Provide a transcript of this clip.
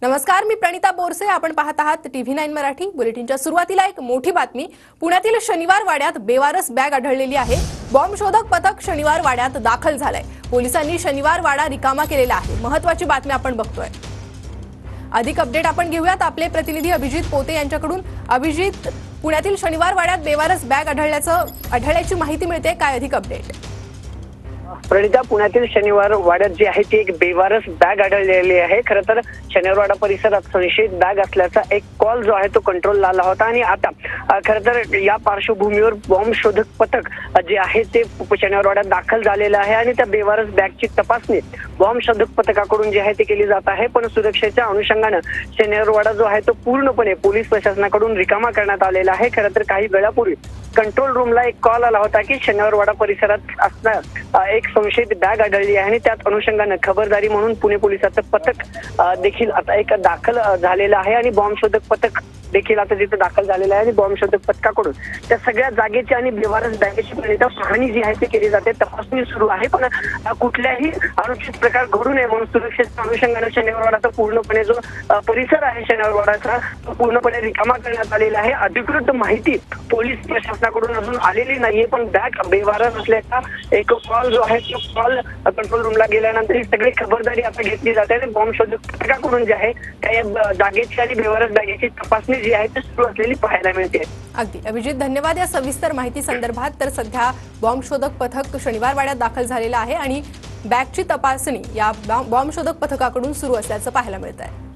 नमस्कार, मी प्रणिता बोरसे. आपण पाहत आहात TV9 मराठी. बुलेटिनच्या सुरुवातीला एक मोठी बातमी. पुण्यातील शनिवार वाड्यात बेवारस बॅग आढळलेली आहे. बॉम्ब शोधक पथक शनिवार वाड्यात दाखल झालंय. पोलिसांनी शनिवार वाडा रिकामा केलेला आहे. महत्त्वाची बातमी आपण बघतोय. अधिक अपडेट आपण घेऊयात आपले प्रतिनिधी अभिजित पोते यांच्याकडून. अभिजित, पुण्यातील शनिवार वाड्यात बेवारस बॅग आढळल्याची माहिती मिळते, काय अधिक अपडेट? प्रणिता, पुण्यातील शनिवार वाड्यात जी आहे ती एक बेवारस बॅग आढळलेली आहे. खरं तर शनिवार वाडा परिसरात संशयित बॅग असल्याचा एक कॉल जो आहे तो कंट्रोलला आला होता आणि आता खरं तर या पार्श्वभूमीवर बॉम्ब शोधक पथक जे आहे ते शनिवार वाड्यात दाखल झालेलं आहे आणि त्या बेवारस बॅगची तपासणी बॉम्ब शोधक पथकाकडून जी आहे ती केली जात आहे. पण सुरक्षेच्या अनुषंगानं शनिवार वाडा जो आहे तो पूर्णपणे पोलीस प्रशासनाकडून रिकामा करण्यात आलेला आहे. खरं तर काही वेळापूर्वी कंट्रोल रूमला एक कॉल आला होता की शनिवार वाडा परिसरात असणारा एक संशयित बॅग आढळली आहे आणि त्याच अनुषंगानं खबरदारी म्हणून पुणे पोलिसांचं पथक देखील आता एक दाखल झालेलं आहे आणि बॉम्ब शोधक पथक देखील आता तिथे दाखल झालेलं आहे आणि बॉम्ब शोधक पथकाकडून त्या सगळ्या जागेची आणि बेवारस बॅगेची पाहणी जी आहे ती केली जाते. तपासणी सुरू आहे, पण कुठल्याही अनुचित प्रकार घडू नये म्हणून सुरक्षेच्या अनुषंगाने शनिवार वाडाचा पूर्णपणे जो परिसर आहे शनिवार वाडाचा तो पूर्णपणे रिकामा करण्यात आलेला आहे. अधिकृत माहिती पोलीस प्रशासनाकडून अजून आलेली नाहीये, पण बॅग बेवारस असल्याचा एक कॉल जो आहे तो कॉल कंट्रोल रूमला गेल्यानंतर ही सगळी खबरदारी आता घेतली जाते आणि बॉम्ब शोधक पथकाकडून जे आहे त्या जागेची आणि बेवारस बॅगेची तपासणी जी आहे ती सुरू असलेली पाहायला मिळते. अगदी अभिजित, धन्यवाद या सविस्तर माहिती संदर्भात. तर सध्या बॉम्ब शोधक पथक शनिवार वाड्यात दाखल झालेलं आहे आणि बॅगची तपासणी या बॉम्ब शोधक पथकाकडून सुरू असल्याचं पाहायला मिळत आहे.